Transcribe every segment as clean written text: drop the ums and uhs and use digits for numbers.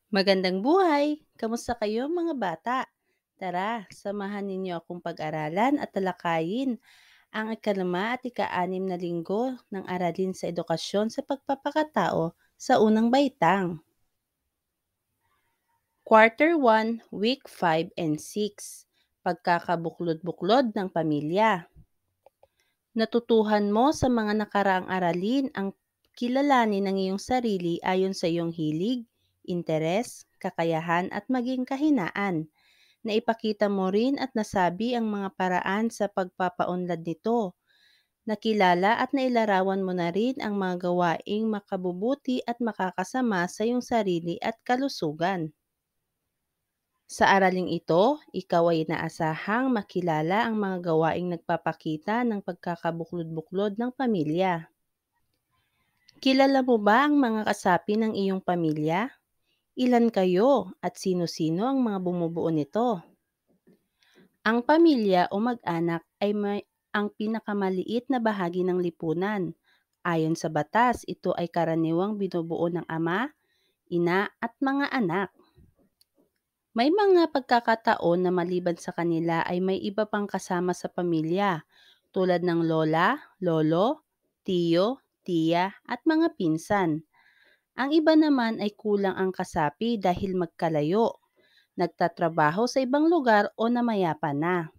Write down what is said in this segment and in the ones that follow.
Magandang buhay! Kamusta kayo mga bata? Tara, samahan ninyo akong pag-aralan at talakayin ang ikalima at ika-anim na linggo ng aralin sa edukasyon sa pagpapakatao sa unang baitang. Quarter 1, Week 5 and 6. Pagkakabuklod-buklod ng pamilya. Natutuhan mo sa mga nakaraang aralin ang kilalanin ng iyong sarili ayon sa iyong hilig, interes, kakayahan at maging kahinaan. Naipakita mo rin at nasabi ang mga paraan sa pagpapaunlad nito. Nakilala at nailarawan mo na rin ang mga gawaing makabubuti at makakasama sa iyong sarili at kalusugan. Sa araling ito, ikaw ay inaasahang makilala ang mga gawaing nagpapakita ng pagkakabuklod-buklod ng pamilya. Kilala mo ba ang mga kasapi ng iyong pamilya? Ilan kayo at sino-sino ang mga bumubuo nito? Ang pamilya o mag-anak ay ang pinakamaliit na bahagi ng lipunan. Ayon sa batas, ito ay karaniwang binubuo ng ama, ina at mga anak. May mga pagkakataon na maliban sa kanila ay may iba pang kasama sa pamilya tulad ng lola, lolo, tiyo, tiya at mga pinsan. Ang iba naman ay kulang ang kasapi dahil magkalayo, nagtatrabaho sa ibang lugar o namayapa na.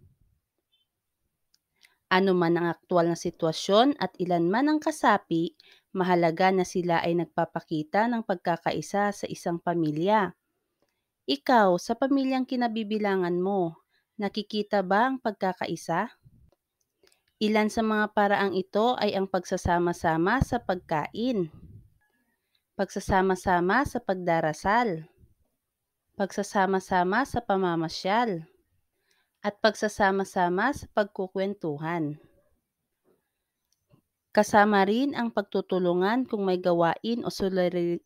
Ano man ang aktwal na sitwasyon at ilan man ang kasapi, mahalaga na sila ay nagpapakita ng pagkakaisa sa isang pamilya. Ikaw, sa pamilyang kinabibilangan mo, nakikita ba ang pagkakaisa? Ilan sa mga paraang ito ay ang pagsasama-sama sa pagkain, pagsasama-sama sa pagdarasal, pagsasama-sama sa pamamasyal, at pagsasama-sama sa pagkukwentuhan. Kasama rin ang pagtutulungan kung may gawain o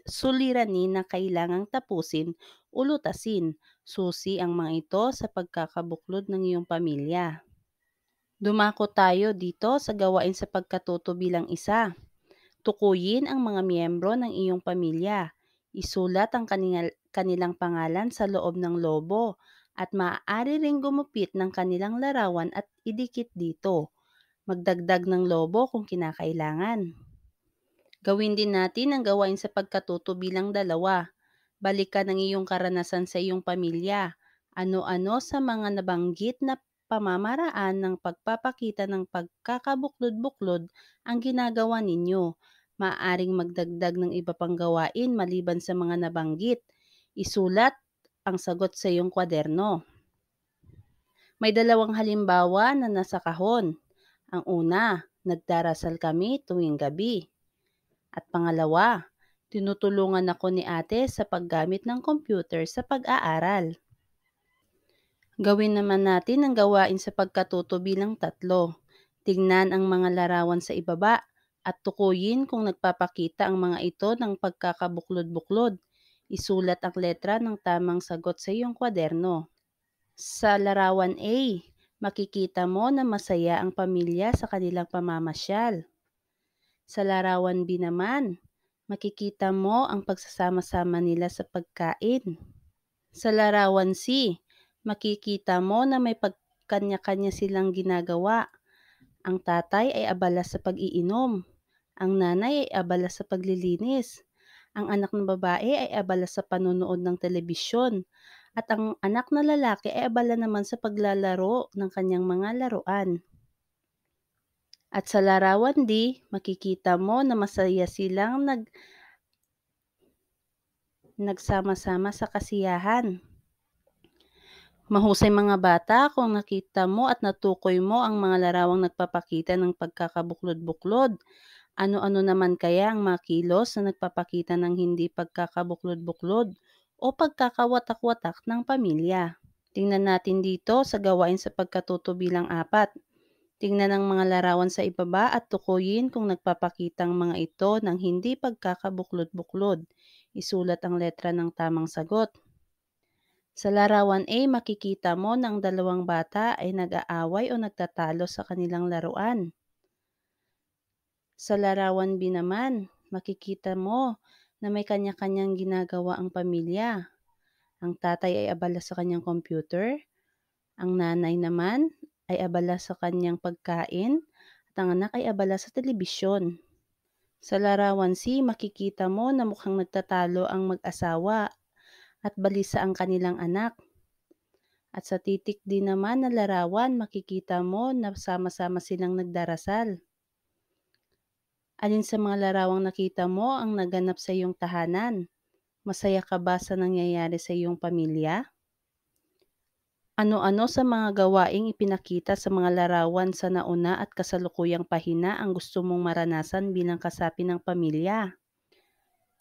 suliranin na kailangang tapusin o lutasin. Susi ang mga ito sa pagkakabuklod ng iyong pamilya. Dumako tayo dito sa gawain sa pagkatuto bilang isa. Tukuyin ang mga miyembro ng iyong pamilya. Isulat ang kanilang pangalan sa loob ng lobo at maaari ring gumupit ng kanilang larawan at idikit dito. Magdagdag ng lobo kung kinakailangan. Gawin din natin ang gawain sa pagkatuto bilang dalawa. Balikan ang iyong karanasan sa iyong pamilya. Ano-ano sa mga nabanggit na pamamaraan ng pagpapakita ng pagkakabuklod-buklod ang ginagawa ninyo. Maaaring magdagdag ng iba pang gawain maliban sa mga nabanggit. Isulat ang sagot sa iyong kwaderno. May dalawang halimbawa na nasa kahon. Ang una, nagdarasal kami tuwing gabi. At pangalawa, tinutulungan ako ni ate sa paggamit ng computer sa pag-aaral. Gawin naman natin ang gawain sa pagkatuto bilang tatlo. Tingnan ang mga larawan sa ibaba at tukuyin kung nagpapakita ang mga ito ng pagkakabuklod-buklod. Isulat ang letra ng tamang sagot sa iyong kwaderno. Sa larawan A, makikita mo na masaya ang pamilya sa kanilang pamamasyal. Sa larawan B naman, makikita mo ang pagsasama-sama nila sa pagkain. Sa larawan C, makikita mo na may pagkanya-kanya silang ginagawa. Ang tatay ay abala sa pag-iinom. Ang nanay ay abala sa paglilinis. Ang anak ng babae ay abala sa panonood ng telebisyon. At ang anak na lalaki ay abala naman sa paglalaro ng kanyang mga laruan. At sa larawan D, makikita mo na masaya silang nagsama-sama sa kasiyahan. Mahusay mga bata kung nakita mo at natukoy mo ang mga larawang nagpapakita ng pagkakabuklod-buklod. Ano-ano naman kaya ang mga kilos na nagpapakita ng hindi pagkakabuklod-buklod o pagkakawatak-watak ng pamilya? Tingnan natin dito sa gawain sa pagkatuto bilang 4. Tingnan ang mga larawan sa ibaba at tukuyin kung nagpapakita ang mga ito ng hindi pagkakabuklod-buklod. Isulat ang letra ng tamang sagot. Sa larawan A, makikita mo na ang dalawang bata ay nag-aaway o nagtatalo sa kanilang laruan. Sa larawan B naman, makikita mo na may kanya-kanyang ginagawa ang pamilya. Ang tatay ay abala sa kanyang computer, ang nanay naman ay abala sa kanyang pagkain, at ang anak ay abala sa telebisyon. Sa larawan C, makikita mo na mukhang nagtatalo ang mag-asawa at balisa ang kanilang anak. At sa titik din naman na larawan, makikita mo na sama-sama silang nagdarasal. Alin sa mga larawang nakita mo ang naganap sa iyong tahanan? Masaya ka ba sa nangyayari sa iyong pamilya? Ano-ano sa mga gawaing ipinakita sa mga larawan sa nauna at kasalukuyang pahina ang gusto mong maranasan bilang kasapi ng pamilya?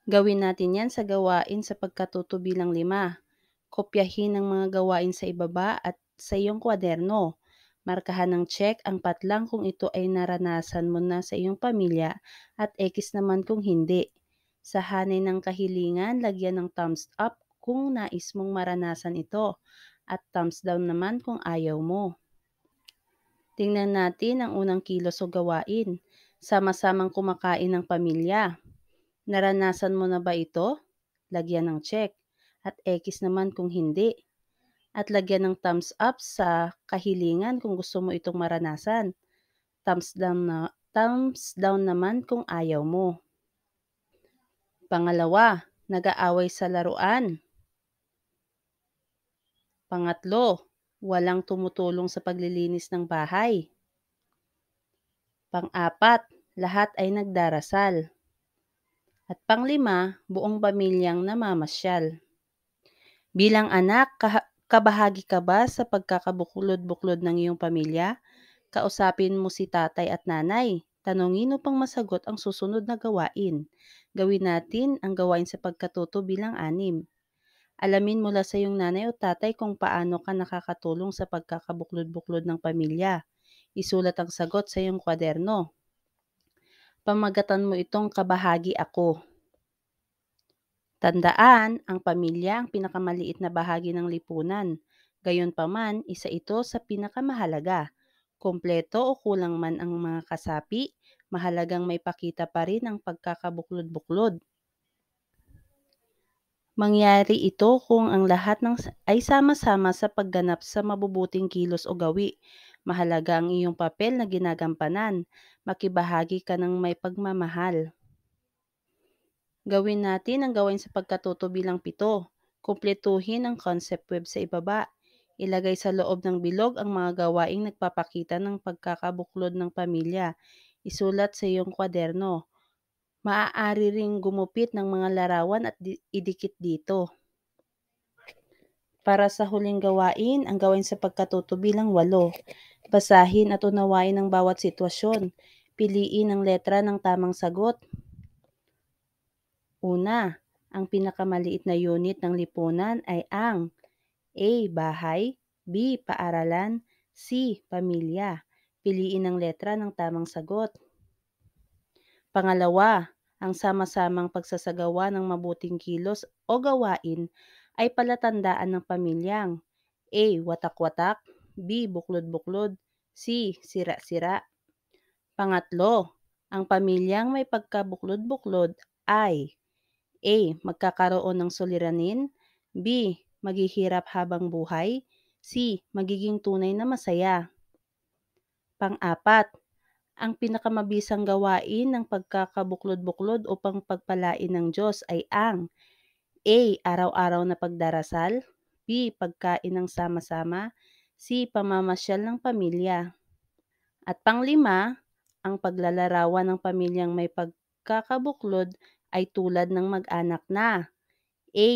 Gawin natin yan sa gawain sa pagkatuto bilang 5. Kopyahin ang mga gawain sa ibaba at sa iyong kwaderno. Markahan ng check ang patlang kung ito ay naranasan mo na sa iyong pamilya at X naman kung hindi. Sa hanay ng kahilingan, lagyan ng thumbs up kung nais mong maranasan ito at thumbs down naman kung ayaw mo. Tingnan natin ang unang kilos o gawain. Sama-samang kumakain ng pamilya. Naranasan mo na ba ito? Lagyan ng check. At X naman kung hindi. At lagyan ng thumbs up sa kahilingan kung gusto mo itong maranasan. Thumbs down naman kung ayaw mo. Pangalawa, nag-aaway sa laruan. Pangatlo, walang tumutulong sa paglilinis ng bahay. Pang-apat, lahat ay nagdarasal. At pang-5, buong pamilyang namamasyal. Bilang anak, kabahagi ka ba sa pagkakabuklod-buklod ng iyong pamilya? Kausapin mo si tatay at nanay. Tanungin upang masagot ang susunod na gawain. Gawin natin ang gawain sa pagkatuto bilang 6. Alamin mula sa iyong nanay o tatay kung paano ka nakakatulong sa pagkakabuklod-buklod ng pamilya. Isulat ang sagot sa iyong kwaderno. Pamagatan mo itong kabahagi ako. Tandaan, ang pamilya ang pinakamaliit na bahagi ng lipunan. Gayunpaman, isa ito sa pinakamahalaga. Kumpleto o kulang man ang mga kasapi, mahalagang may pakita pa rin ang pagkakabuklod-buklod. Mangyari ito kung ang lahat ay sama-sama sa pagganap sa mabubuting kilos o gawi. Mahalaga ang iyong papel na ginagampanan. Makibahagi ka ng may pagmamahal. Gawin natin ang gawain sa pagkatuto bilang 7. Kumpletuhin ang concept web sa ibaba. Ilagay sa loob ng bilog ang mga gawaing nagpapakita ng pagkakabuklod ng pamilya. Isulat sa iyong kwaderno. Maaari ring gumupit ng mga larawan at idikit dito. Para sa huling gawain, ang gawain sa pagkatuto bilang 8. Basahin at unawain ang bawat sitwasyon. Piliin ang letra ng tamang sagot. Una, ang pinakamaliit na unit ng lipunan ay ang A. Bahay, B. Paaralan, C. Pamilya. Piliin ang letra ng tamang sagot. Pangalawa, ang sama-samang pagsasagawa ng mabuting kilos o gawain ay palatandaan ng pamilyang A. Watak-watak, B. Buklod-buklod, C. Sira-sira. Pangatlo, ang pamilyang may pagkabuklod-buklod ay A. Magkakaroon ng suliranin, B. Maghihirap habang buhay, C. Magiging tunay na masaya. Pang-apat, ang pinakamabisang gawain ng pagkakabuklod-buklod upang pagpalain ng Diyos ay ang A. Araw-araw na pagdarasal, B. Pagkain ng sama-sama, C. Pamamasyal ng pamilya. At pang-5, ang paglalarawan ng pamilyang may pagkakabuklod ay tulad ng mag-anak na A.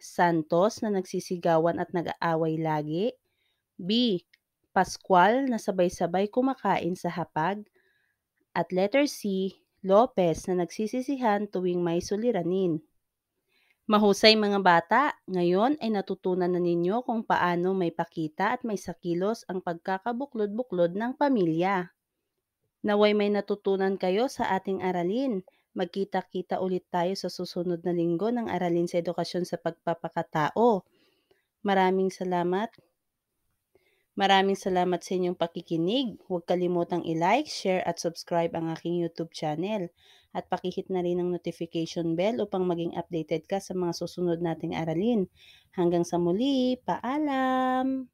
Santos na nagsisigawan at nag-aaway lagi, B. Pascual na sabay-sabay kumakain sa hapag, at letter C. Lopez na nagsisisihan tuwing may suliranin. Mahusay mga bata, ngayon ay natutunan na ninyo kung paano may pakita at may sakilos ang pagkakabuklod-buklod ng pamilya. Naway may natutunan kayo sa ating aralin. Magkita-kita ulit tayo sa susunod na linggo ng Aralin sa Edukasyon sa Pagpapakatao. Maraming salamat. Maraming salamat sa inyong pakikinig. Huwag kalimutang i-like, share at subscribe ang aking YouTube channel. At pakihit na rin ang notification bell upang maging updated ka sa mga susunod nating aralin. Hanggang sa muli, paalam!